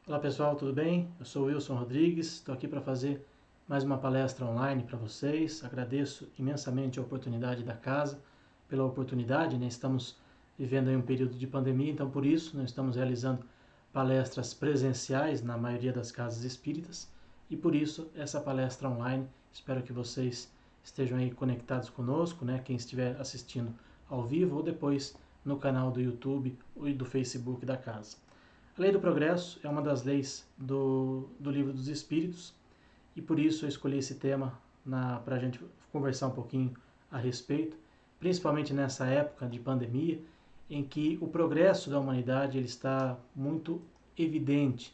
Olá pessoal, tudo bem? Eu sou o Wilson Rodrigues, estou aqui para fazer mais uma palestra online para vocês. Agradeço imensamente a oportunidade da casa, pela oportunidade, né? Estamos vivendo aí um período de pandemia, então por isso não estamos realizando palestras presenciais na maioria das casas espíritas e por isso essa palestra online. Espero que vocês estejam aí conectados conosco, né? Quem estiver assistindo ao vivo ou depois no canal do YouTube e do Facebook da casa. A lei do progresso é uma das leis do Livro dos Espíritos e por isso eu escolhi esse tema para a gente conversar um pouquinho a respeito, principalmente nessa época de pandemia, em que o progresso da humanidade ele está muito evidente.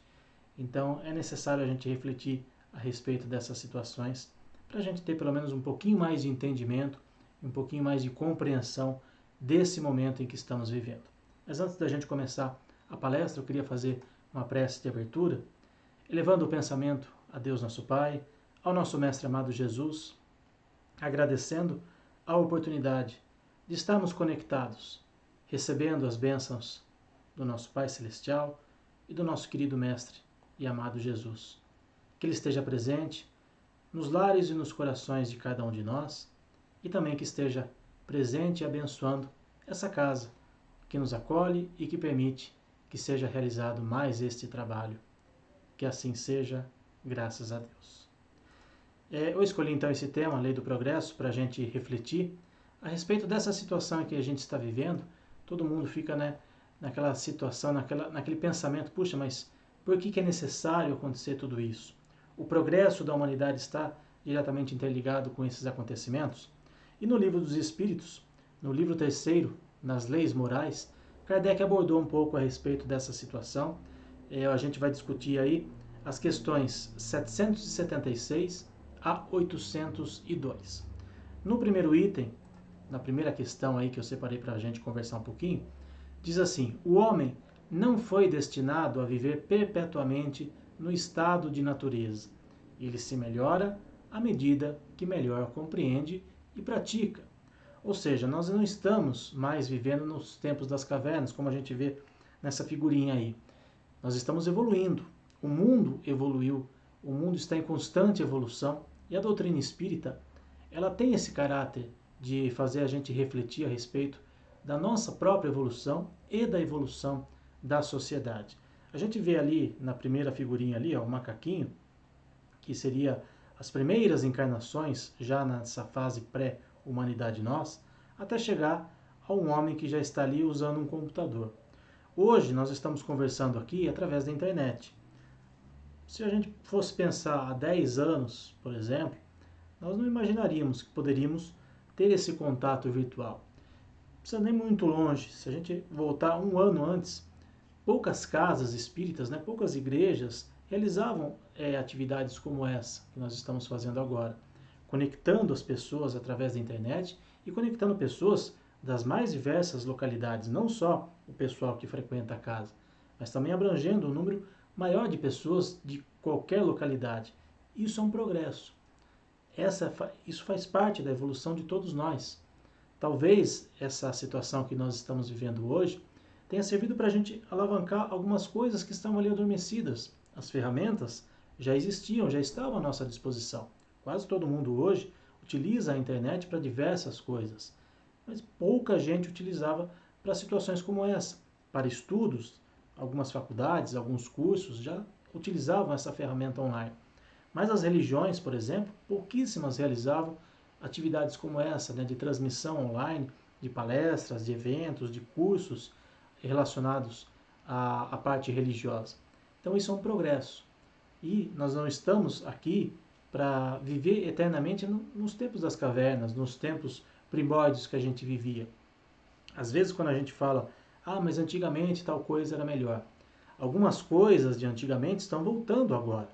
Então é necessário a gente refletir a respeito dessas situações para a gente ter pelo menos um pouquinho mais de entendimento, um pouquinho mais de compreensão desse momento em que estamos vivendo. Mas antes da gente começar a palestra, eu queria fazer uma prece de abertura, elevando o pensamento a Deus nosso Pai, ao nosso Mestre amado Jesus, agradecendo a oportunidade de estarmos conectados, recebendo as bênçãos do nosso Pai Celestial e do nosso querido Mestre e amado Jesus. Que Ele esteja presente nos lares e nos corações de cada um de nós e também que esteja presente e abençoando essa casa que nos acolhe e que permite que seja realizado mais este trabalho. Que assim seja, graças a Deus. Eu escolhi então esse tema, a Lei do Progresso, para a gente refletir a respeito dessa situação que a gente está vivendo. Todo mundo fica, né, naquela situação, naquele pensamento, puxa, mas por que é necessário acontecer tudo isso? O progresso da humanidade está diretamente interligado com esses acontecimentos? E no Livro dos Espíritos, no livro 3º, nas Leis Morais, Kardec abordou um pouco a respeito dessa situação. A gente vai discutir aí as questões 776 a 802. No primeiro item, na primeira questão aí que eu separei para a gente conversar um pouquinho, diz assim: o homem não foi destinado a viver perpetuamente no estado de natureza. Ele se melhora à medida que melhor compreende e pratica. Ou seja, nós não estamos mais vivendo nos tempos das cavernas, como a gente vê nessa figurinha aí. Nós estamos evoluindo. O mundo evoluiu, o mundo está em constante evolução e a doutrina espírita, ela tem esse caráter de fazer a gente refletir a respeito da nossa própria evolução e da evolução da sociedade. A gente vê ali na primeira figurinha ali, ó, o macaquinho, que seria as primeiras encarnações já nessa fase pré-humanidade nossa, até chegar a um homem que já está ali usando um computador. Hoje nós estamos conversando aqui através da internet. Se a gente fosse pensar há 10 anos, por exemplo, nós não imaginaríamos que poderíamos ter esse contato virtual. Não precisa nem muito longe. Se a gente voltar um ano antes, poucas casas espíritas, né, poucas igrejas realizavam atividades como essa que nós estamos fazendo agora, conectando as pessoas através da internet e conectando pessoas das mais diversas localidades, não só o pessoal que frequenta a casa, mas também abrangendo um número maior de pessoas de qualquer localidade. Isso é um progresso. Isso faz parte da evolução de todos nós. Talvez essa situação que nós estamos vivendo hoje tenha servido para a gente alavancar algumas coisas que estavam ali adormecidas. As ferramentas já existiam, já estavam à nossa disposição. Quase todo mundo hoje utiliza a internet para diversas coisas, mas pouca gente utilizava para situações como essa. Para estudos, algumas faculdades, alguns cursos já utilizavam essa ferramenta online. Mas as religiões, por exemplo, pouquíssimas realizavam atividades como essa, né, de transmissão online, de palestras, de eventos, de cursos relacionados à parte religiosa. Então isso é um progresso. E nós não estamos aqui para viver eternamente nos tempos das cavernas, nos tempos primórdios que a gente vivia. Às vezes quando a gente fala, mas antigamente tal coisa era melhor. Algumas coisas de antigamente estão voltando agora.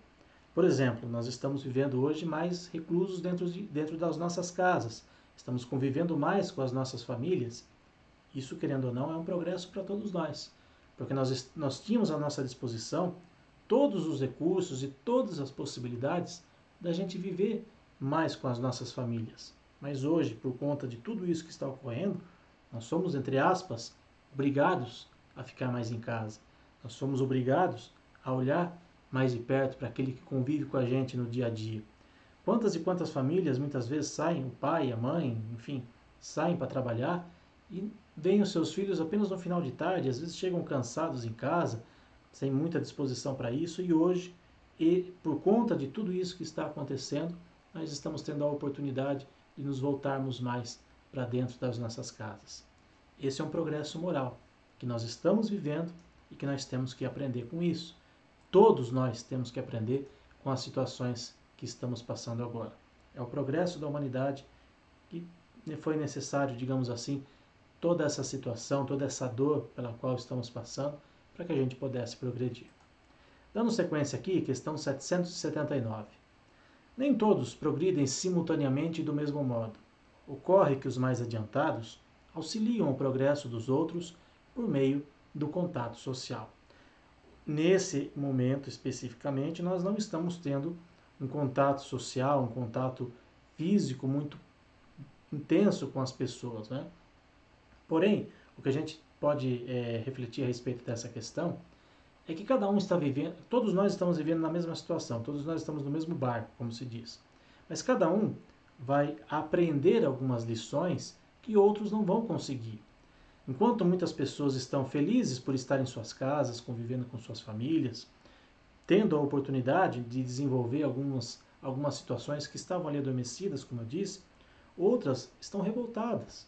Por exemplo, nós estamos vivendo hoje mais reclusos dentro das nossas casas. Estamos convivendo mais com as nossas famílias. Isso, querendo ou não, é um progresso para todos nós. Porque nós tínhamos à nossa disposição todos os recursos e todas as possibilidades da gente viver mais com as nossas famílias. Mas hoje, por conta de tudo isso que está ocorrendo, nós somos, entre aspas, obrigados a ficar mais em casa. Nós somos obrigados a olhar mais de perto para aquele que convive com a gente no dia a dia. Quantas e quantas famílias muitas vezes saem, o pai, a mãe, enfim, saem para trabalhar e veem os seus filhos apenas no final de tarde, às vezes chegam cansados em casa, sem muita disposição para isso, e hoje, por conta de tudo isso que está acontecendo, nós estamos tendo a oportunidade de nos voltarmos mais para dentro das nossas casas. Esse é um progresso moral que nós estamos vivendo e que nós temos que aprender com isso. Todos nós temos que aprender com as situações que estamos passando agora. É o progresso da humanidade que foi necessário, digamos assim, toda essa situação, toda essa dor pela qual estamos passando, para que a gente pudesse progredir. Dando sequência aqui, questão 779. Nem todos progridem simultaneamente do mesmo modo. Ocorre que os mais adiantados auxiliam o progresso dos outros por meio do contato social. Nesse momento especificamente, nós não estamos tendo um contato social, um contato físico muito intenso com as pessoas, né? Porém, o que a gente pode refletir a respeito dessa questão é que cada um está vivendo, todos nós estamos vivendo na mesma situação, todos nós estamos no mesmo barco, como se diz. Mas cada um vai aprender algumas lições que outros não vão conseguir. Enquanto muitas pessoas estão felizes por estar em suas casas, convivendo com suas famílias, tendo a oportunidade de desenvolver algumas situações que estavam ali adormecidas, como eu disse, outras estão revoltadas.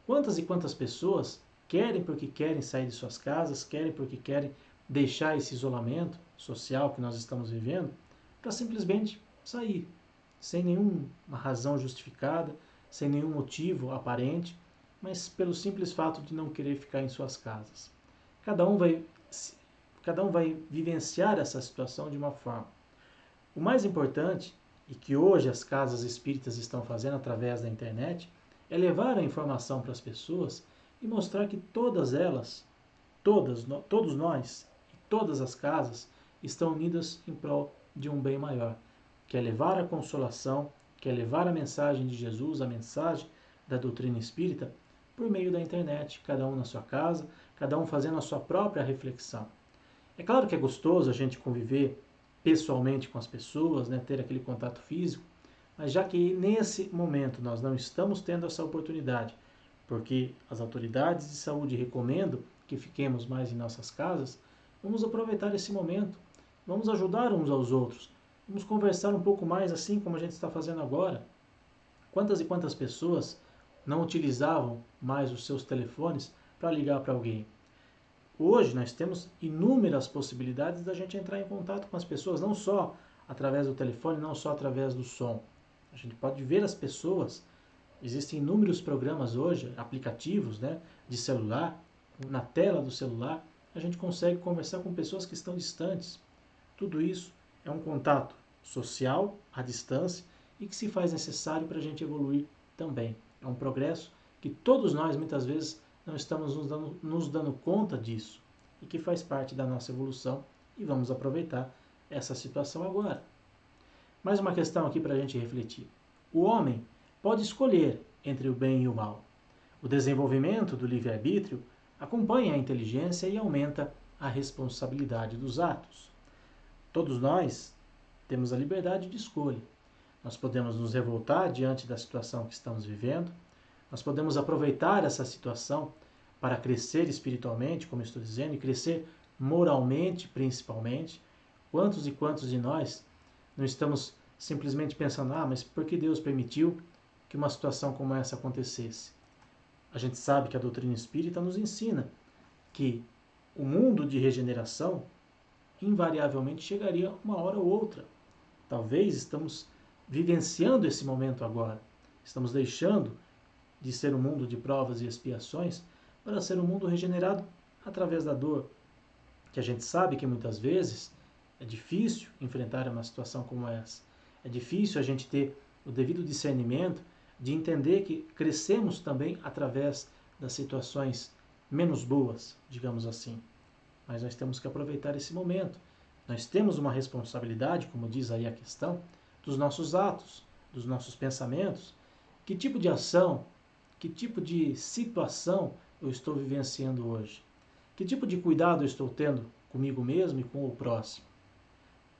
Quantas e quantas pessoas querem porque querem sair de suas casas, querem porque querem deixar esse isolamento social que nós estamos vivendo, para simplesmente sair, sem nenhuma razão justificada, sem nenhum motivo aparente, mas pelo simples fato de não querer ficar em suas casas. Cada um vai vivenciar essa situação de uma forma. O mais importante, e que hoje as casas espíritas estão fazendo através da internet, é levar a informação para as pessoas e mostrar que todas elas, todos nós, e todas as casas estão unidas em prol de um bem maior, que é levar a consolação, que é levar a mensagem de Jesus, a mensagem da doutrina espírita, por meio da internet, cada um na sua casa, cada um fazendo a sua própria reflexão. É claro que é gostoso a gente conviver pessoalmente com as pessoas, né, ter aquele contato físico, mas já que nesse momento nós não estamos tendo essa oportunidade, porque as autoridades de saúde recomendam que fiquemos mais em nossas casas, vamos aproveitar esse momento, vamos ajudar uns aos outros, vamos conversar um pouco mais assim como a gente está fazendo agora. Quantas e quantas pessoas não utilizavam mais os seus telefones para ligar para alguém? Hoje nós temos inúmeras possibilidades da gente entrar em contato com as pessoas, não só através do telefone, não só através do som. A gente pode ver as pessoas, existem inúmeros programas hoje, aplicativos, né, de celular, na tela do celular, a gente consegue conversar com pessoas que estão distantes. Tudo isso é um contato social, à distância, e que se faz necessário para a gente evoluir também. É um progresso que todos nós, muitas vezes, não estamos nos dando conta disso e que faz parte da nossa evolução e vamos aproveitar essa situação agora. Mais uma questão aqui para a gente refletir. O homem pode escolher entre o bem e o mal. O desenvolvimento do livre-arbítrio acompanha a inteligência e aumenta a responsabilidade dos atos. Todos nós temos a liberdade de escolha. Nós podemos nos revoltar diante da situação que estamos vivendo, nós podemos aproveitar essa situação para crescer espiritualmente, como estou dizendo, e crescer moralmente, principalmente. Quantos e quantos de nós não estamos simplesmente pensando, mas por que Deus permitiu que uma situação como essa acontecesse? A gente sabe que a doutrina espírita nos ensina que o mundo de regeneração invariavelmente chegaria uma hora ou outra. Talvez estamos vivenciando esse momento agora. Estamos deixando de ser um mundo de provas e expiações para ser um mundo regenerado através da dor, que a gente sabe que muitas vezes é difícil enfrentar uma situação como essa. É difícil a gente ter o devido discernimento de entender que crescemos também através das situações menos boas, digamos assim. Mas nós temos que aproveitar esse momento. Nós temos uma responsabilidade, como diz aí a questão, dos nossos atos, dos nossos pensamentos. Que tipo de ação, que tipo de situação eu estou vivenciando hoje? Que tipo de cuidado eu estou tendo comigo mesmo e com o próximo?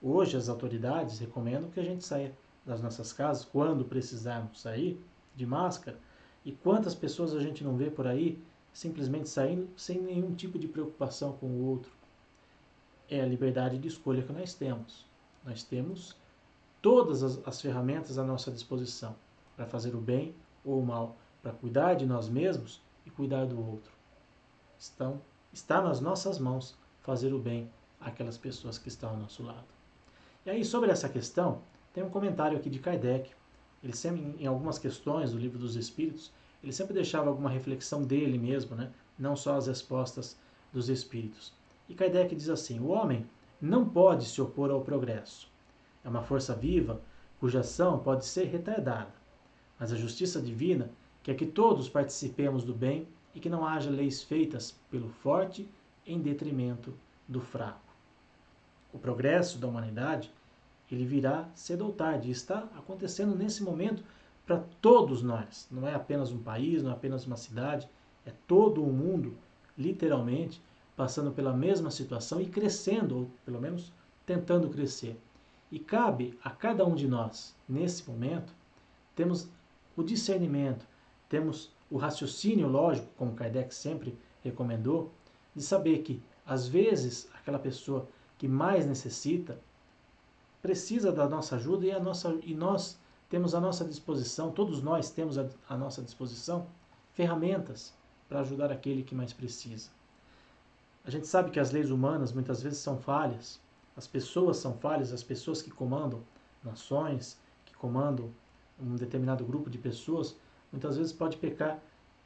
Hoje as autoridades recomendam que a gente saia das nossas casas, quando precisarmos sair, de máscara. E quantas pessoas a gente não vê por aí simplesmente saindo sem nenhum tipo de preocupação com o outro? É a liberdade de escolha que nós temos. Nós temos todas as ferramentas à nossa disposição para fazer o bem ou o mal, para cuidar de nós mesmos e cuidar do outro. Está nas nossas mãos fazer o bem àquelas pessoas que estão ao nosso lado. E aí, sobre essa questão, tem um comentário aqui de Kardec. Ele sempre, em algumas questões do Livro dos Espíritos, ele sempre deixava alguma reflexão dele mesmo, né? Não só as respostas dos Espíritos. E Kardec diz assim: o homem não pode se opor ao progresso. É uma força viva cuja ação pode ser retardada. Mas a justiça divina quer que todos participemos do bem e que não haja leis feitas pelo forte em detrimento do fraco. O progresso da humanidade, ele virá cedo ou tarde, e está acontecendo nesse momento para todos nós. Não é apenas um país, não é apenas uma cidade, é todo o mundo, literalmente, passando pela mesma situação e crescendo, ou pelo menos tentando crescer. E cabe a cada um de nós, nesse momento, temos o discernimento, temos o raciocínio lógico, como Kardec sempre recomendou, de saber que, às vezes, aquela pessoa que mais necessita precisa da nossa ajuda e nós temos à nossa disposição, todos nós temos à nossa disposição ferramentas para ajudar aquele que mais precisa. A gente sabe que as leis humanas muitas vezes são falhas, as pessoas são falhas, as pessoas que comandam nações, que comandam um determinado grupo de pessoas, muitas vezes pode pecar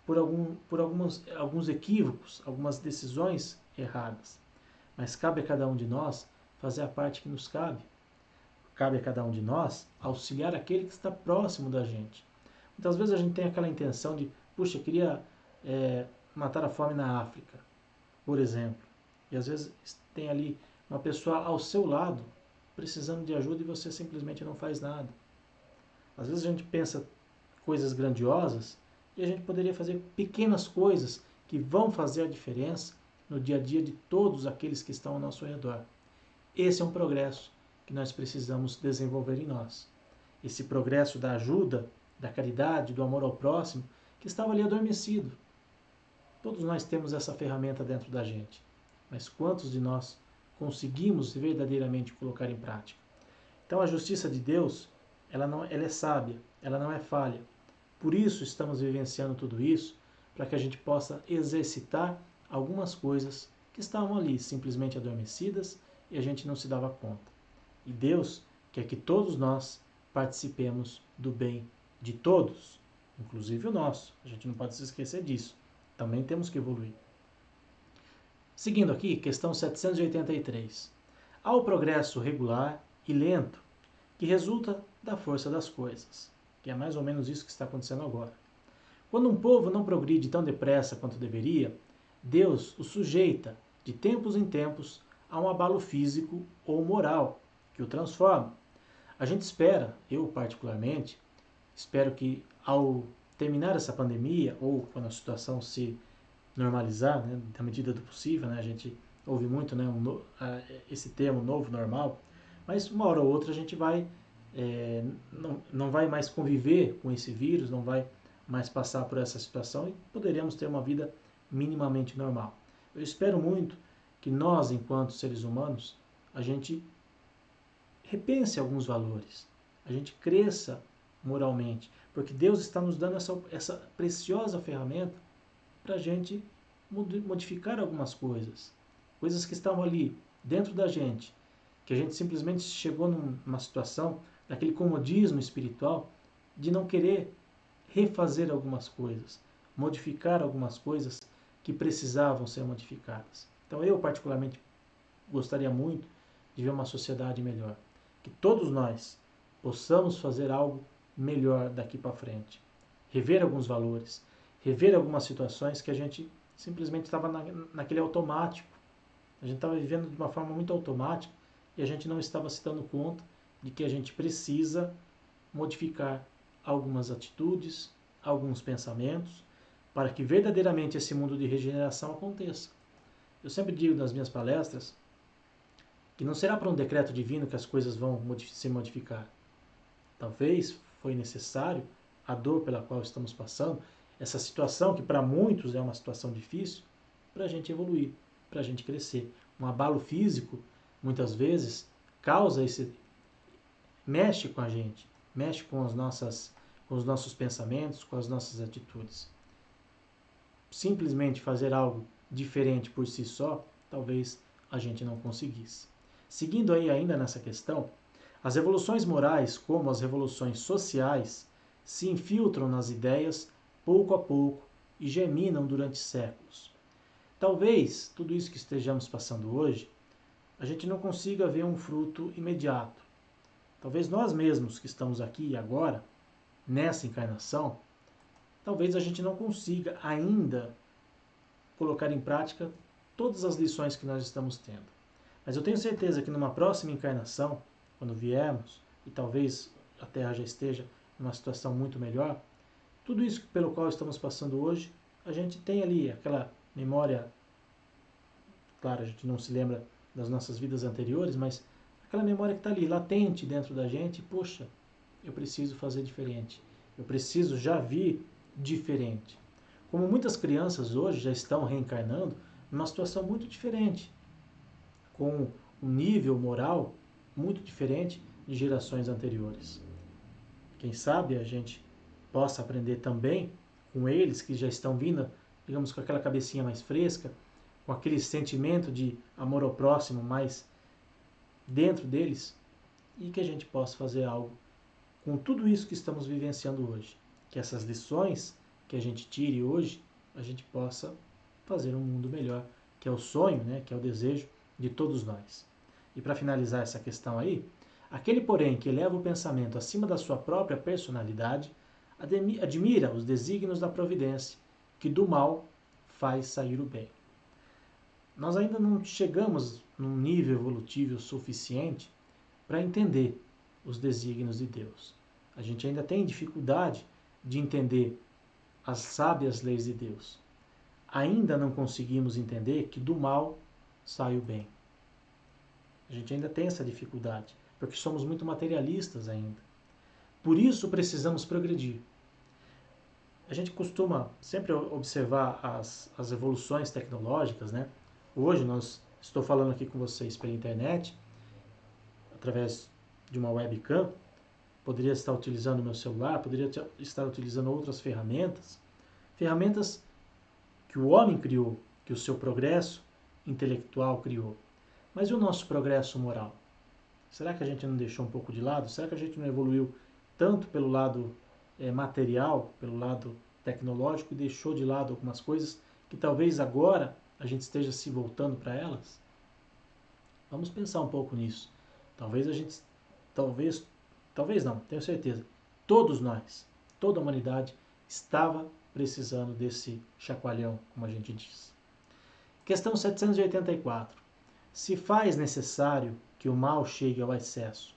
por alguns equívocos, algumas decisões erradas. Mas cabe a cada um de nós fazer a parte que nos cabe. Cabe a cada um de nós auxiliar aquele que está próximo da gente. Muitas vezes a gente tem aquela intenção de, puxa, eu queria matar a fome na África, por exemplo. E às vezes tem ali uma pessoa ao seu lado precisando de ajuda e você simplesmente não faz nada. Às vezes a gente pensa coisas grandiosas e a gente poderia fazer pequenas coisas que vão fazer a diferença no dia a dia de todos aqueles que estão ao nosso redor. Esse é um progresso que nós precisamos desenvolver em nós. Esse progresso da ajuda, da caridade, do amor ao próximo, que estava ali adormecido. Todos nós temos essa ferramenta dentro da gente, mas quantos de nós conseguimos verdadeiramente colocar em prática? Então a justiça de Deus, ela é sábia, ela não é falha. Por isso estamos vivenciando tudo isso, para que a gente possa exercitar algumas coisas que estavam ali simplesmente adormecidas e a gente não se dava conta. E Deus quer que todos nós participemos do bem de todos, inclusive o nosso. A gente não pode se esquecer disso. Também temos que evoluir. Seguindo aqui, questão 783. Há o progresso regular e lento que resulta da força das coisas, que é mais ou menos isso que está acontecendo agora. Quando um povo não progride tão depressa quanto deveria, Deus o sujeita, de tempos em tempos, a um abalo físico ou moral, que o transforma. A gente espera, eu particularmente, espero que ao terminar essa pandemia, ou quando a situação se normalizar, né, na medida do possível, né, a gente ouve muito, né, esse termo novo normal, mas uma hora ou outra a gente vai, não vai mais conviver com esse vírus, não vai mais passar por essa situação e poderemos ter uma vida minimamente normal. Eu espero muito que nós, enquanto seres humanos, a gente repense alguns valores, a gente cresça moralmente, porque Deus está nos dando essa preciosa ferramenta para a gente modificar algumas coisas, coisas que estavam ali dentro da gente, que a gente simplesmente chegou numa situação daquele comodismo espiritual de não querer refazer algumas coisas, modificar algumas coisas que precisavam ser modificadas. Então eu particularmente gostaria muito de ver uma sociedade melhor, que todos nós possamos fazer algo melhor daqui para frente, rever alguns valores, rever algumas situações que a gente simplesmente estava naquele automático. A gente estava vivendo de uma forma muito automática e a gente não estava se dando conta de que a gente precisa modificar algumas atitudes, alguns pensamentos, para que verdadeiramente esse mundo de regeneração aconteça. Eu sempre digo nas minhas palestras que não será por um decreto divino que as coisas vão se modificar. Talvez foi necessário a dor pela qual estamos passando, essa situação que para muitos é uma situação difícil, para a gente evoluir, para a gente crescer. Um abalo físico, muitas vezes, causa mexe com a gente, mexe com com os nossos pensamentos, com as nossas atitudes. Simplesmente fazer algo diferente por si só, talvez a gente não conseguisse. Seguindo aí ainda nessa questão, as revoluções morais, como as revoluções sociais, se infiltram nas ideias pouco a pouco e germinam durante séculos. Talvez tudo isso que estejamos passando hoje, a gente não consiga ver um fruto imediato. Talvez nós mesmos que estamos aqui e agora, nessa encarnação, talvez a gente não consiga ainda colocar em prática todas as lições que nós estamos tendo. Mas eu tenho certeza que numa próxima encarnação, quando viermos, e talvez a Terra já esteja numa situação muito melhor, tudo isso pelo qual estamos passando hoje, a gente tem ali aquela memória, claro, a gente não se lembra das nossas vidas anteriores, mas aquela memória que está ali, latente dentro da gente, poxa, eu preciso fazer diferente, eu preciso já vir diferente. Como muitas crianças hoje já estão reencarnando numa situação muito diferente, com um nível moral muito diferente de gerações anteriores. Quem sabe a gente possa aprender também com eles que já estão vindo, digamos, com aquela cabecinha mais fresca, com aquele sentimento de amor ao próximo mais dentro deles, e que a gente possa fazer algo com tudo isso que estamos vivenciando hoje. Que essas lições que a gente tire hoje, a gente possa fazer um mundo melhor, que é o sonho, né, que é o desejo de todos nós. E para finalizar essa questão aí, aquele, porém, que eleva o pensamento acima da sua própria personalidade, admira os desígnios da providência, que do mal faz sair o bem. Nós ainda não chegamos num nível evolutivo suficiente para entender os desígnios de Deus. A gente ainda tem dificuldade de entender as sábias leis de Deus. Ainda não conseguimos entender que do mal sai o bem. A gente ainda tem essa dificuldade, porque somos muito materialistas ainda. Por isso precisamos progredir. A gente costuma sempre observar as evoluções tecnológicas, né? Hoje estou falando aqui com vocês pela internet, através de uma webcam, poderia estar utilizando o meu celular, poderia estar utilizando outras ferramentas, ferramentas que o homem criou, que o seu progresso intelectual criou. Mas e o nosso progresso moral? Será que a gente não deixou um pouco de lado? Será que a gente não evoluiu tanto pelo lado material, pelo lado tecnológico, e deixou de lado algumas coisas que talvez agora a gente esteja se voltando para elas? Vamos pensar um pouco nisso. Talvez a gente, talvez não, tenho certeza, todos nós, toda a humanidade estava precisando desse chacoalhão, como a gente diz. Questão 784. Se faz necessário que o mal chegue ao excesso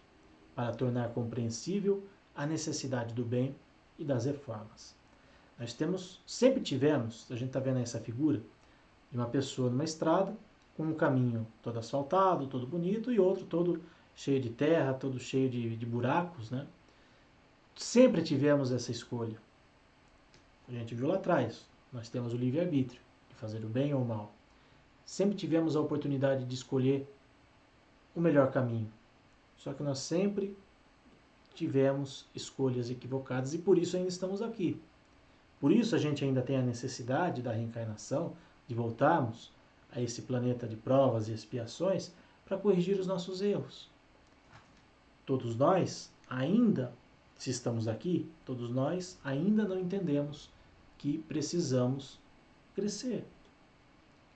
para tornar compreensível a necessidade do bem e das reformas. Sempre tivemos, a gente está vendo essa figura, de uma pessoa numa estrada, com um caminho todo asfaltado, todo bonito, e outro todo cheio de terra, todo cheio de buracos, né? Sempre tivemos essa escolha. A gente viu lá atrás, nós temos o livre-arbítrio, de fazer o bem ou o mal. Sempre tivemos a oportunidade de escolher o melhor caminho. Só que nós sempre tivemos escolhas equivocadas e por isso ainda estamos aqui. Por isso a gente ainda tem a necessidade da reencarnação, de voltarmos a esse planeta de provas e expiações para corrigir os nossos erros. Todos nós ainda, se estamos aqui, todos nós ainda não entendemos que precisamos crescer,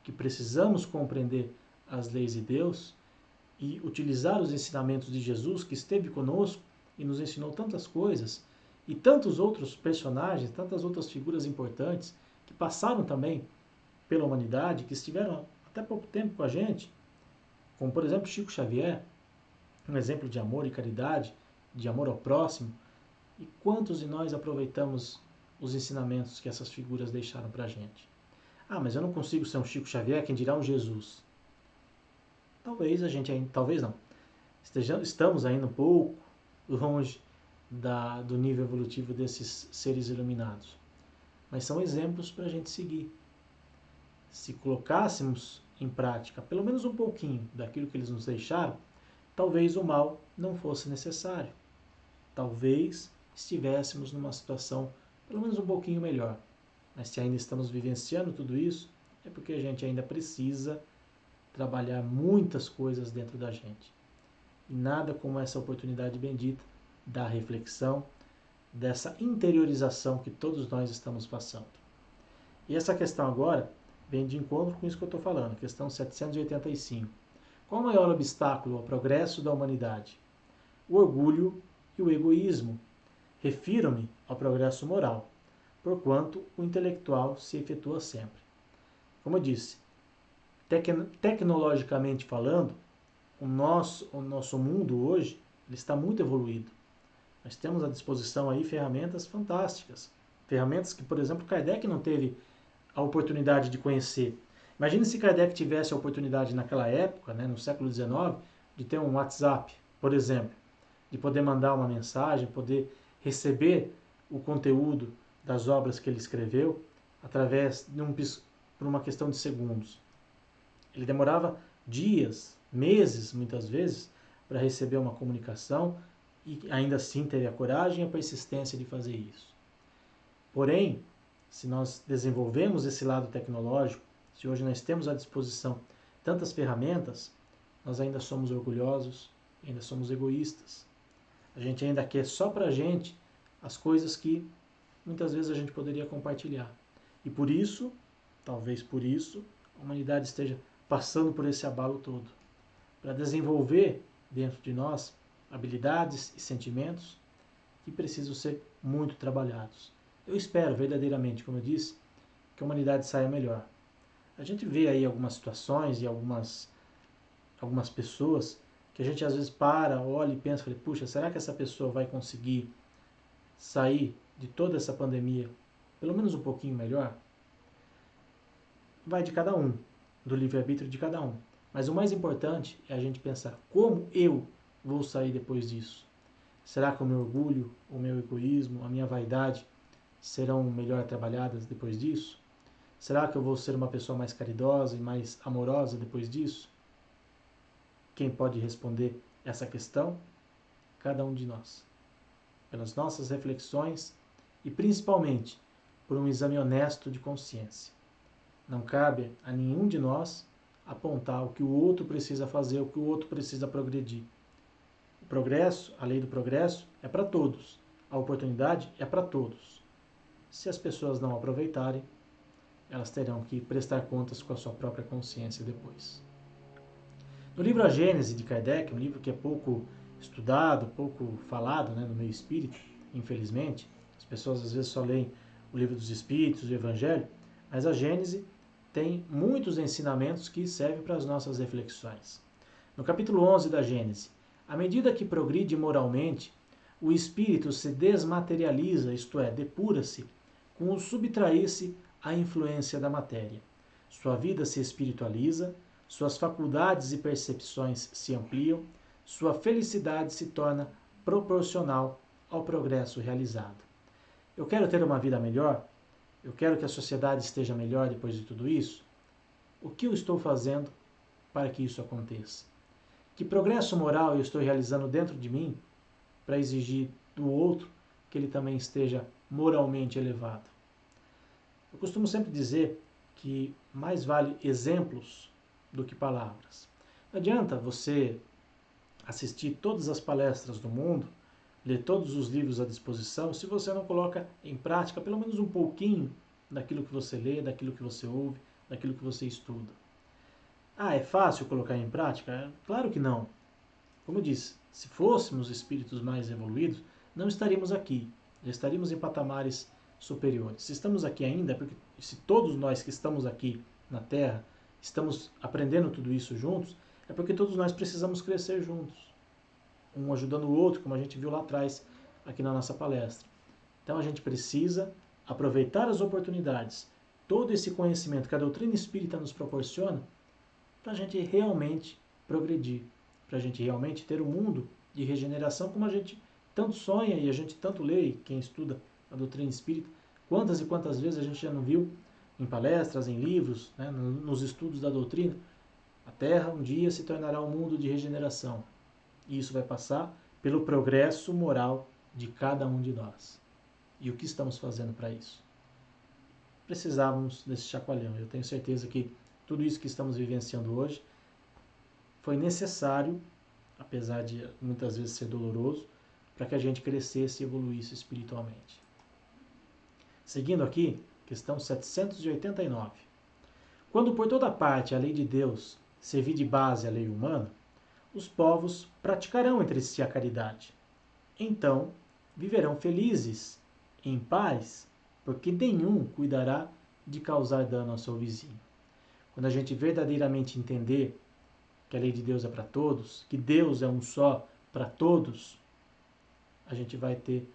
que precisamos compreender as leis de Deus e utilizar os ensinamentos de Jesus, que esteve conosco e nos ensinou tantas coisas, e tantos outros personagens, tantas outras figuras importantes que passaram também pela humanidade, que estiveram até pouco tempo com a gente, como por exemplo Chico Xavier, um exemplo de amor e caridade, de amor ao próximo. E quantos de nós aproveitamos os ensinamentos que essas figuras deixaram para a gente? Ah, mas eu não consigo ser um Chico Xavier, quem dirá um Jesus? Talvez a gente ainda, talvez não, estamos ainda um pouco longe do nível evolutivo desses seres iluminados. Mas são exemplos para a gente seguir. Se colocássemos em prática pelo menos um pouquinho daquilo que eles nos deixaram, talvez o mal não fosse necessário. Talvez estivéssemos numa situação pelo menos um pouquinho melhor. Mas se ainda estamos vivenciando tudo isso, é porque a gente ainda precisa trabalhar muitas coisas dentro da gente. E nada como essa oportunidade bendita da reflexão, dessa interiorização que todos nós estamos passando. E essa questão agora vem de encontro com isso que eu estou falando, questão 785. Qual o maior obstáculo ao progresso da humanidade? O orgulho e o egoísmo. Refiro-me ao progresso moral, porquanto o intelectual se efetua sempre. Como eu disse, tecnologicamente falando, o nosso mundo hoje ele está muito evoluído. Nós temos à disposição aí ferramentas fantásticas. Ferramentas que, por exemplo, Kardec não teve a oportunidade de conhecer. Imagine se Kardec tivesse a oportunidade naquela época, né, no século XIX, de ter um WhatsApp, por exemplo, de poder mandar uma mensagem, poder receber o conteúdo das obras que ele escreveu através por uma questão de segundos. Ele demorava dias, meses, muitas vezes, para receber uma comunicação e ainda assim teve a coragem e a persistência de fazer isso. Porém, se nós desenvolvemos esse lado tecnológico, se hoje nós temos à disposição tantas ferramentas, nós ainda somos orgulhosos, ainda somos egoístas. A gente ainda quer só para a gente as coisas que muitas vezes a gente poderia compartilhar. E por isso, talvez por isso, a humanidade esteja passando por esse abalo todo. Para desenvolver dentro de nós habilidades e sentimentos que precisam ser muito trabalhados. Eu espero verdadeiramente, como eu disse, que a humanidade saia melhor. A gente vê aí algumas situações e algumas pessoas que a gente às vezes para, olha e pensa, puxa, será que essa pessoa vai conseguir sair de toda essa pandemia pelo menos um pouquinho melhor? Vai de cada um, do livre-arbítrio de cada um. Mas o mais importante é a gente pensar como eu vou sair depois disso. Será que o meu orgulho, o meu egoísmo, a minha vaidade serão melhor trabalhadas depois disso? Será que eu vou ser uma pessoa mais caridosa e mais amorosa depois disso? Quem pode responder essa questão? Cada um de nós. Pelas nossas reflexões e principalmente por um exame honesto de consciência. Não cabe a nenhum de nós apontar o que o outro precisa fazer, o que o outro precisa progredir. O progresso, a lei do progresso, é para todos. A oportunidade é para todos. Se as pessoas não aproveitarem, elas terão que prestar contas com a sua própria consciência depois. No livro A Gênese, de Kardec, um livro que é pouco estudado, pouco falado, né, no meio espírita, infelizmente, as pessoas às vezes só leem o livro dos Espíritos, o Evangelho, mas a Gênese tem muitos ensinamentos que servem para as nossas reflexões. No capítulo 11 da Gênese, à medida que progride moralmente, o espírito se desmaterializa, isto é, depura-se, com o subtrair-se à influência da matéria. Sua vida se espiritualiza, suas faculdades e percepções se ampliam, sua felicidade se torna proporcional ao progresso realizado. Eu quero ter uma vida melhor? Eu quero que a sociedade esteja melhor depois de tudo isso? O que eu estou fazendo para que isso aconteça? Que progresso moral eu estou realizando dentro de mim para exigir do outro que ele também esteja moralmente elevado? Eu costumo sempre dizer que mais vale exemplos do que palavras. Não adianta você assistir todas as palestras do mundo, ler todos os livros à disposição, se você não coloca em prática pelo menos um pouquinho daquilo que você lê, daquilo que você ouve, daquilo que você estuda. Ah, é fácil colocar em prática? Claro que não. Como eu disse, se fôssemos espíritos mais evoluídos, não estaríamos aqui, já estaríamos em patamares superiores. Se estamos aqui ainda, porque se todos nós que estamos aqui na Terra estamos aprendendo tudo isso juntos, é porque todos nós precisamos crescer juntos, um ajudando o outro, como a gente viu lá atrás, aqui na nossa palestra. Então a gente precisa aproveitar as oportunidades todo esse conhecimento que a doutrina espírita nos proporciona para a gente realmente progredir, para a gente realmente ter um mundo de regeneração como a gente tanto sonha e a gente tanto lê, quem estuda a doutrina espírita, quantas e quantas vezes a gente já não viu em palestras, em livros, né, nos estudos da doutrina, a Terra um dia se tornará um mundo de regeneração. E isso vai passar pelo progresso moral de cada um de nós. E o que estamos fazendo para isso? Precisávamos desse chacoalhão. Eu tenho certeza que tudo isso que estamos vivenciando hoje foi necessário, apesar de muitas vezes ser doloroso, para que a gente crescesse e evoluísse espiritualmente. Seguindo aqui, questão 789. Quando por toda parte a lei de Deus servir de base à lei humana, os povos praticarão entre si a caridade. Então, viverão felizes, em paz, porque nenhum cuidará de causar dano ao seu vizinho. Quando a gente verdadeiramente entender que a lei de Deus é para todos, que Deus é um só para todos, a gente vai ter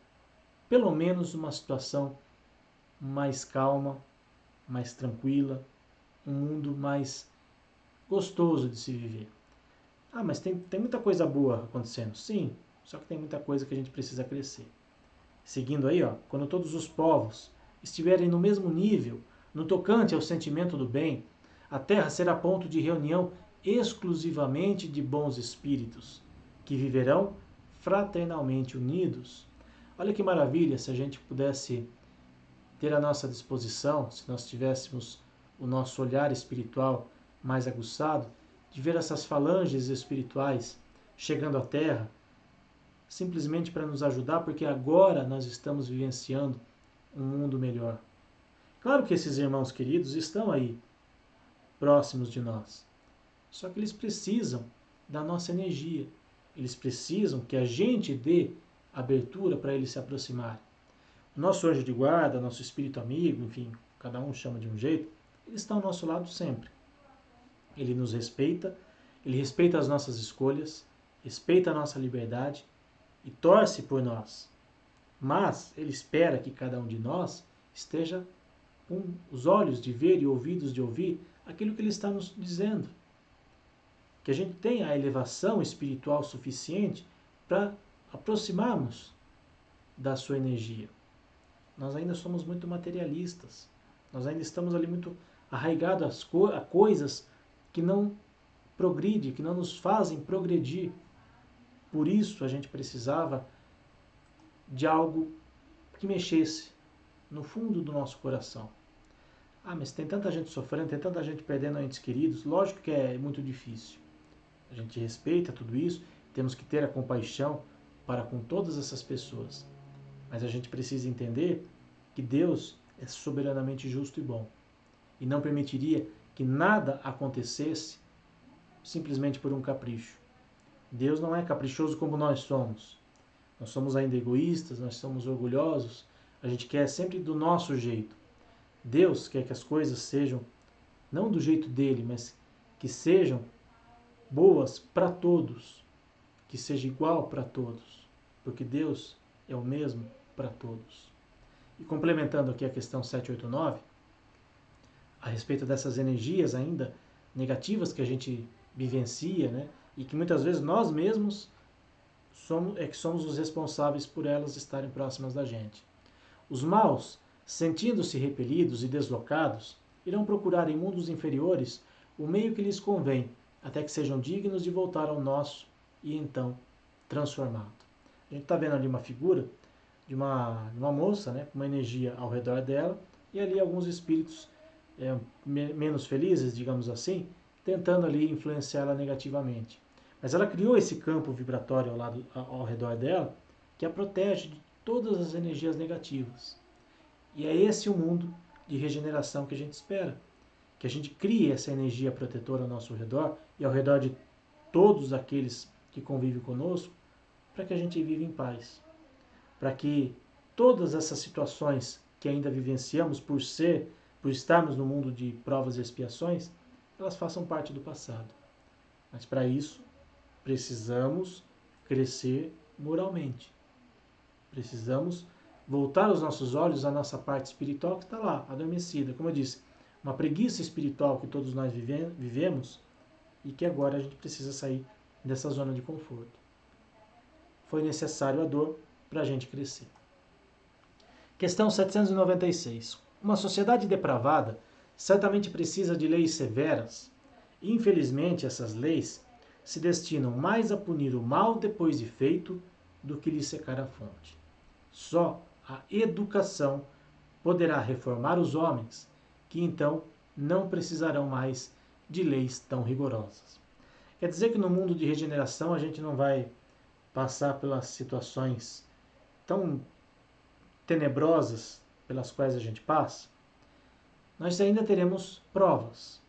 pelo menos uma situação mais calma, mais tranquila, um mundo mais gostoso de se viver. Ah, mas tem muita coisa boa acontecendo. Sim, só que tem muita coisa que a gente precisa crescer. Seguindo aí, ó, quando todos os povos estiverem no mesmo nível, no tocante ao sentimento do bem, a terra será ponto de reunião exclusivamente de bons espíritos, que viverão fraternalmente unidos. Olha que maravilha se a gente pudesse ter à nossa disposição, se nós tivéssemos o nosso olhar espiritual mais aguçado, de ver essas falanges espirituais chegando à Terra, simplesmente para nos ajudar, porque agora nós estamos vivenciando um mundo melhor. Claro que esses irmãos queridos estão aí, próximos de nós, só que eles precisam da nossa energia, eles precisam que a gente dê abertura para eles se aproximarem. O nosso anjo de guarda, nosso espírito amigo, enfim, cada um chama de um jeito, ele está ao nosso lado sempre. Ele nos respeita, ele respeita as nossas escolhas, respeita a nossa liberdade e torce por nós. Mas ele espera que cada um de nós esteja com os olhos de ver e ouvidos de ouvir aquilo que ele está nos dizendo. Que a gente tenha a elevação espiritual suficiente para aproximarmos da sua energia. Nós ainda somos muito materialistas. Nós ainda estamos ali muito arraigados a coisas que não progridem, que não nos fazem progredir. Por isso a gente precisava de algo que mexesse no fundo do nosso coração. Ah, mas tem tanta gente sofrendo, tem tanta gente perdendo entes queridos. Lógico que é muito difícil. A gente respeita tudo isso, temos que ter a compaixão para com todas essas pessoas. Mas a gente precisa entender que Deus é soberanamente justo e bom. E não permitiria que nada acontecesse simplesmente por um capricho. Deus não é caprichoso como nós somos. Nós somos ainda egoístas, nós somos orgulhosos, a gente quer sempre do nosso jeito. Deus quer que as coisas sejam, não do jeito dele, mas que sejam boas para todos, que seja igual para todos, porque Deus é o mesmo para todos. E complementando aqui a questão 789, a respeito dessas energias ainda negativas que a gente vivencia, né, e que muitas vezes nós mesmos somos os responsáveis por elas estarem próximas da gente. Os maus, sentindo-se repelidos e deslocados, irão procurar em mundos inferiores o meio que lhes convém, até que sejam dignos de voltar ao nosso e então transformado. A gente está vendo ali uma figura de uma moça, né, com uma energia ao redor dela, e ali alguns espíritos menos felizes, digamos assim, tentando ali influenciá-la negativamente. Mas ela criou esse campo vibratório ao redor dela, que a protege de todas as energias negativas. E é esse o mundo de regeneração que a gente espera. Que a gente crie essa energia protetora ao nosso redor e ao redor de todos aqueles que convivem conosco, para que a gente viva em paz. Para que todas essas situações que ainda vivenciamos por estarmos no mundo de provas e expiações, elas façam parte do passado. Mas para isso, precisamos crescer moralmente. Precisamos voltar os nossos olhos à nossa parte espiritual que está lá, adormecida. Como eu disse, uma preguiça espiritual que todos nós vivemos e que agora a gente precisa sair dessa zona de conforto. Foi necessário a dor para a gente crescer. Questão 796. Uma sociedade depravada certamente precisa de leis severas. Infelizmente, essas leis se destinam mais a punir o mal depois de feito do que lhe secar a fonte. Só a educação poderá reformar os homens, que então não precisarão mais de leis tão rigorosas. Quer dizer que no mundo de regeneração a gente não vai passar pelas situações tão tenebrosas pelas quais a gente passa? Nós ainda teremos provas,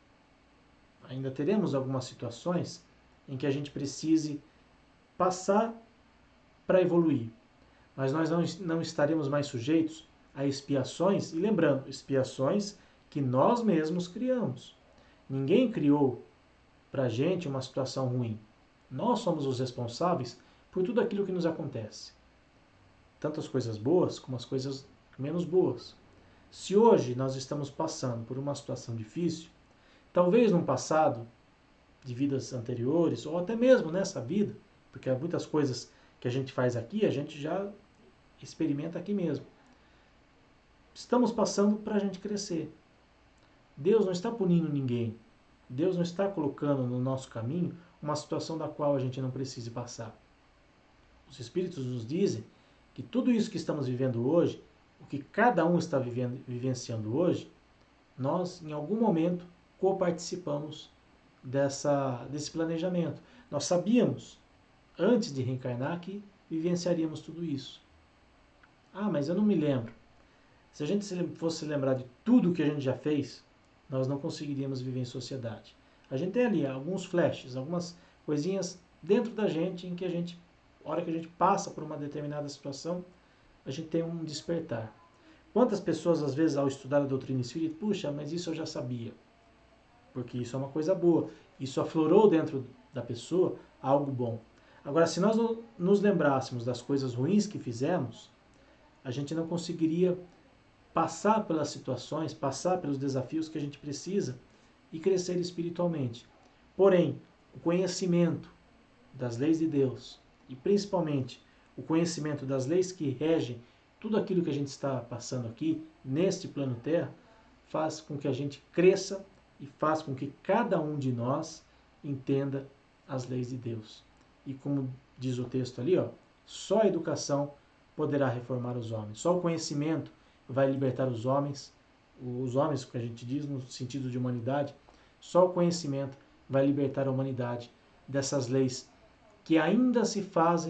ainda teremos algumas situações em que a gente precise passar para evoluir, mas nós não estaremos mais sujeitos a expiações, e lembrando, expiações que nós mesmos criamos. Ninguém criou para a gente uma situação ruim. Nós somos os responsáveis por tudo aquilo que nos acontece. Tanto as coisas boas como as coisas menos boas. Se hoje nós estamos passando por uma situação difícil, talvez num passado de vidas anteriores, ou até mesmo nessa vida, porque há muitas coisas que a gente faz aqui, a gente já experimenta aqui mesmo. Estamos passando para a gente crescer. Deus não está punindo ninguém. Deus não está colocando no nosso caminho uma situação da qual a gente não precise passar. Os Espíritos nos dizem que tudo isso que estamos vivendo hoje, o que cada um está vivenciando hoje, nós, em algum momento, coparticipamos desse planejamento. Nós sabíamos, antes de reencarnar, que vivenciaríamos tudo isso. Ah, mas eu não me lembro. Se a gente fosse lembrar de tudo que a gente já fez, nós não conseguiríamos viver em sociedade. A gente tem ali alguns flashes, algumas coisinhas dentro da gente em que a gente, a hora que a gente passa por uma determinada situação, a gente tem um despertar. Quantas pessoas, às vezes, ao estudar a doutrina espírita, puxa, mas isso eu já sabia. Porque isso é uma coisa boa. Isso aflorou dentro da pessoa algo bom. Agora, se nós nos lembrássemos das coisas ruins que fizemos, a gente não conseguiria passar pelas situações, passar pelos desafios que a gente precisa e crescer espiritualmente. Porém, o conhecimento das leis de Deus e principalmente o conhecimento das leis que regem tudo aquilo que a gente está passando aqui, neste plano Terra, faz com que a gente cresça e faz com que cada um de nós entenda as leis de Deus. E como diz o texto ali, só a educação poderá reformar os homens. Só o conhecimento vai libertar os homens que a gente diz no sentido de humanidade, só o conhecimento vai libertar a humanidade dessas leis que ainda se faz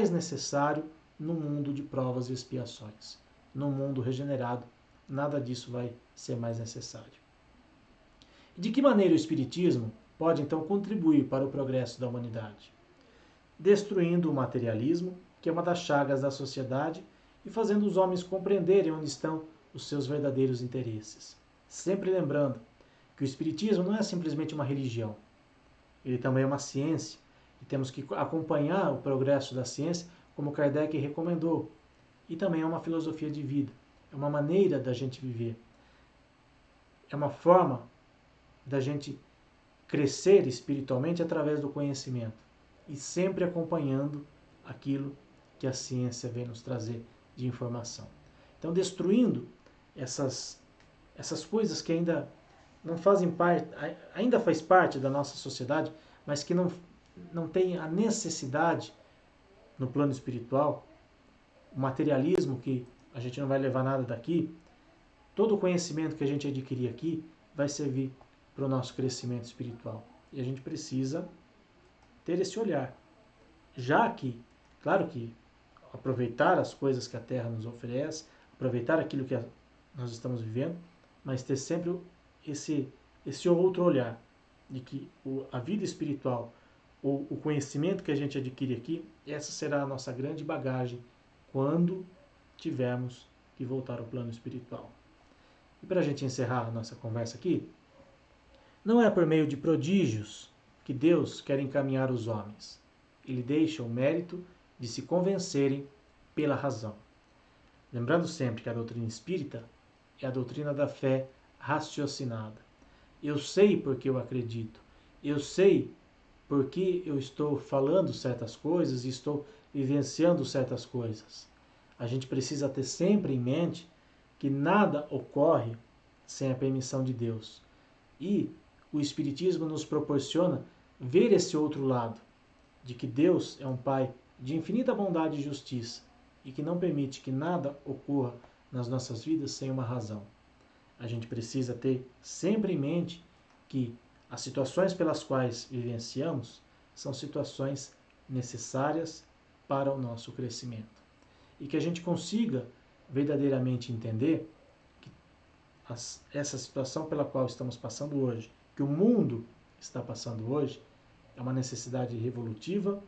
necessário no mundo de provas e expiações. No mundo regenerado, nada disso vai ser mais necessário. E de que maneira o Espiritismo pode então contribuir para o progresso da humanidade? Destruindo o materialismo, que é uma das chagas da sociedade, e fazendo os homens compreenderem onde estão os seus verdadeiros interesses. Sempre lembrando que o Espiritismo não é simplesmente uma religião, ele também é uma ciência, e temos que acompanhar o progresso da ciência, como Kardec recomendou. E também é uma filosofia de vida, é uma maneira da gente viver, é uma forma da gente crescer espiritualmente através do conhecimento, e sempre acompanhando aquilo que a ciência vem nos trazer de informação. Então, destruindo essas coisas que ainda não fazem parte, ainda faz parte da nossa sociedade, mas que não tem a necessidade no plano espiritual, o materialismo que a gente não vai levar nada daqui, todo o conhecimento que a gente adquirir aqui vai servir para o nosso crescimento espiritual. E a gente precisa ter esse olhar. Já que, claro que aproveitar as coisas que a Terra nos oferece, aproveitar aquilo que nós estamos vivendo, mas ter sempre esse outro olhar de que a vida espiritual, ou o conhecimento que a gente adquire aqui, essa será a nossa grande bagagem quando tivermos que voltar ao plano espiritual. E para a gente encerrar a nossa conversa aqui, não é por meio de prodígios que Deus quer encaminhar os homens. Ele deixa o mérito de se convencerem pela razão. Lembrando sempre que a doutrina espírita é a doutrina da fé raciocinada. Eu sei porque eu acredito. Eu sei porque eu estou falando certas coisas e estou vivenciando certas coisas. A gente precisa ter sempre em mente que nada ocorre sem a permissão de Deus. E o Espiritismo nos proporciona ver esse outro lado, de que Deus é um Pai de infinita bondade e justiça e que não permite que nada ocorra nas nossas vidas sem uma razão. A gente precisa ter sempre em mente que as situações pelas quais vivenciamos são situações necessárias para o nosso crescimento. E que a gente consiga verdadeiramente entender que essa situação pela qual estamos passando hoje, que o mundo está passando hoje, é uma necessidade revolutiva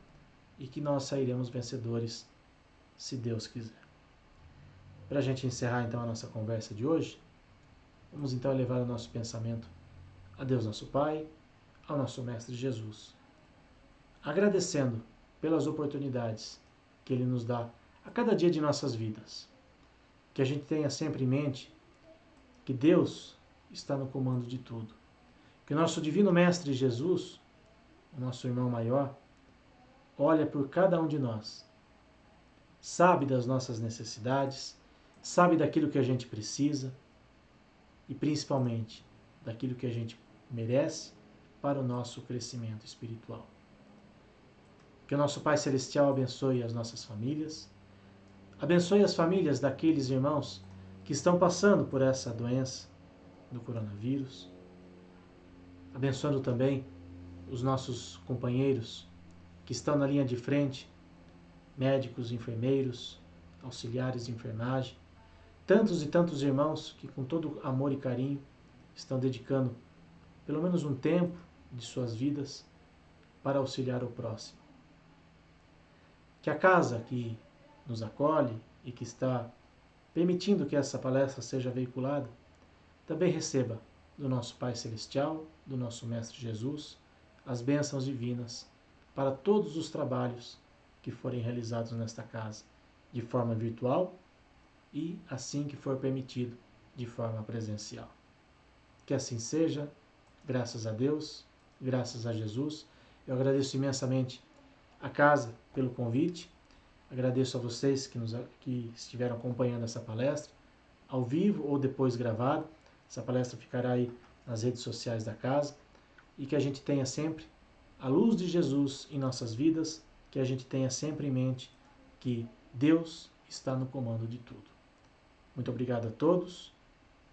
e que nós sairemos vencedores, se Deus quiser. Para a gente encerrar então a nossa conversa de hoje, vamos então levar o nosso pensamento a Deus nosso Pai, ao nosso Mestre Jesus, agradecendo pelas oportunidades que Ele nos dá a cada dia de nossas vidas. Que a gente tenha sempre em mente que Deus está no comando de tudo. Que o nosso Divino Mestre Jesus, o nosso irmão maior, olha por cada um de nós, sabe das nossas necessidades, sabe daquilo que a gente precisa e principalmente daquilo que a gente merece para o nosso crescimento espiritual. Que o nosso Pai Celestial abençoe as nossas famílias, abençoe as famílias daqueles irmãos que estão passando por essa doença do coronavírus, abençoando também os nossos companheiros que estão na linha de frente, médicos, enfermeiros, auxiliares de enfermagem, tantos e tantos irmãos que com todo amor e carinho estão dedicando pelo menos um tempo de suas vidas para auxiliar o próximo. Que a casa que nos acolhe e que está permitindo que essa palestra seja veiculada, também receba do nosso Pai Celestial, do nosso Mestre Jesus, as bênçãos divinas para todos os trabalhos que forem realizados nesta casa, de forma virtual e, assim que for permitido, de forma presencial. Que assim seja, graças a Deus, graças a Jesus. Eu agradeço imensamente a casa pelo convite, agradeço a vocês que estiveram acompanhando essa palestra, ao vivo ou depois gravado. Essa palestra ficará aí nas redes sociais da casa, e que a gente tenha sempre a luz de Jesus em nossas vidas, que a gente tenha sempre em mente que Deus está no comando de tudo. Muito obrigado a todos,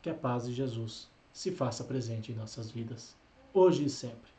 que a paz de Jesus se faça presente em nossas vidas, hoje e sempre.